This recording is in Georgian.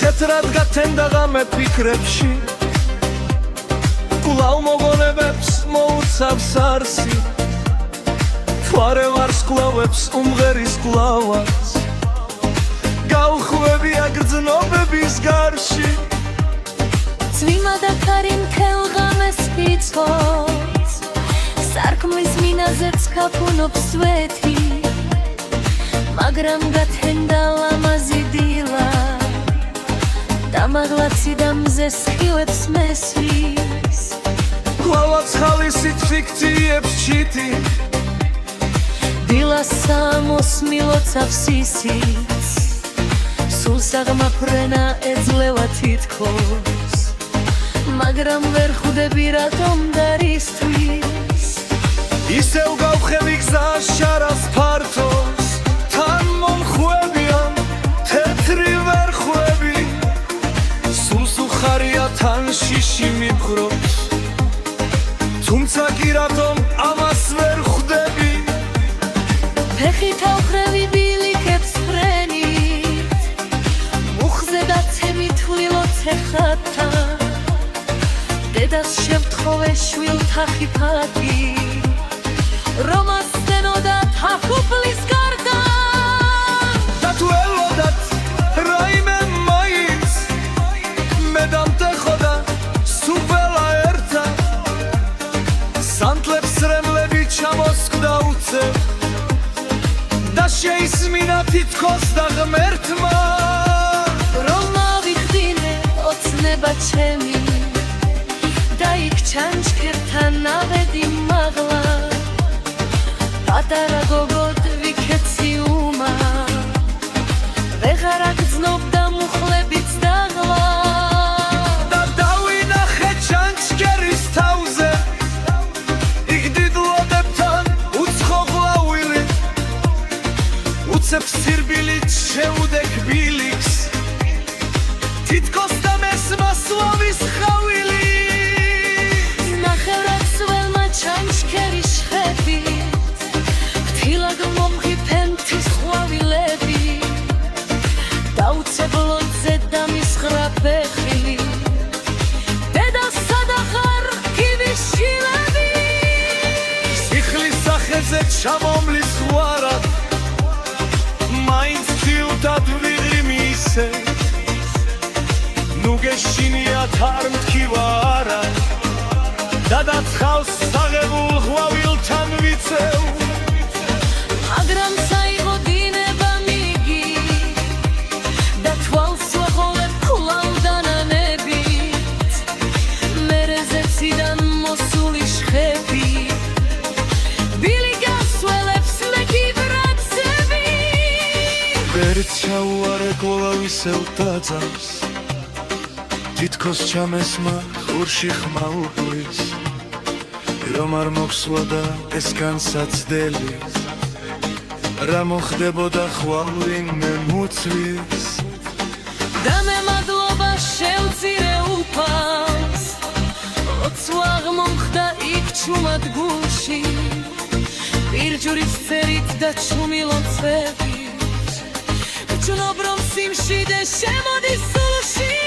თეთრად გათენდა ღამე ფიქრებში კვლავ მოგონებებს მოუცავს არსი თვარევარს კვლავებს უმღერის კვლავაც გავხვევი აგრძნობების გარში წვიმა და ქარი მთელ ღამეს იცხოვს სარკმლის მინაზეც ქაფუნობს სვეთი მაგრამ გათენდა ლამაზი დილა დამაღლაცი და მზეს ხილებს მესვრის კვლავაც ხალისით ფიქციებს ჩიტი დილას სამოს მილოცავს ისიც სულ საღმაფრენა ეძლევა თითქოს მაგრამ ვერ ხვდები რატომ დარისთვის ისევ გავხევი გზას შარას ფართოს თან მომხვევიან თეთრი ვერ ხვევი სულს უხარია თან შიში მიფხრობს თუმცა კი რატომ ამას ვერ ხვდები ფეხით ავხრევი ბილიკებს ფრენით მუხზე დაცემი თვლილოცე ხათა დედას შევთხოვე შვილთა ხიფათი რომ ასცენოდა თაფუფლის გარდან და თუ ელოდათ რაიმე მაინც მე დამტეხოდა სუფელა ერთა სანთლებს რემლები ჩამოსკდა უცებ და შეისმინა თითქოს და ღმერთმა რომ ავიხდინე ოცნება ჩემი და იქ ჩანჩქერთან ავედი მაღლა პატარა გოგოდ ვიქეცი უმა ვეღარ აგრძნობდა მუხლებიც დაღლა და დავინახე ჩანჩქერის თავზე იქ დიდლოდებთან უცხო ღვავილი უცებ სირბილით შეუდექ ბილიქს თითქოს და მესმა სლოვის ხავილი ნახევრად სველმა ჩანჩქერის შხებით ფრთილად მომღიფენ თის ხვავილები დაუცებლოძე დამისხრა ფეხი დედას სადახარ გივიშილები სიხლის სახეზე ჩამომლის ხვარად მაინც თილდად ვიღიმ ისე ნუ გეშინიათ არ მtkივა არა და დაცხავს საღებულ ღვავილთან ვიცევ მაგრამ საიღო დინება მიგი და თვალს ვეღოლებ კვლავ დანანებით მერე ზეციდან მოსული შხები ბილი გასველებს მე გიბრაცები ვერ ჩაუარე კვლავ ისევ დაძავს თითქოს ჩამესმა ხურში ხმაურის რომ არ მოხსვადა ეს განსაცდელი რა მოხდებოდა ხვალვინ მე მუცვის და მე მადლობა შევწირე უფალს ოცვა აღმომხდა იქ ჩუმად გულში პირჯურის წერით და ჩუმი ლოცვებით ვჯნობ რომ სიმშვიდე შემოდის სულში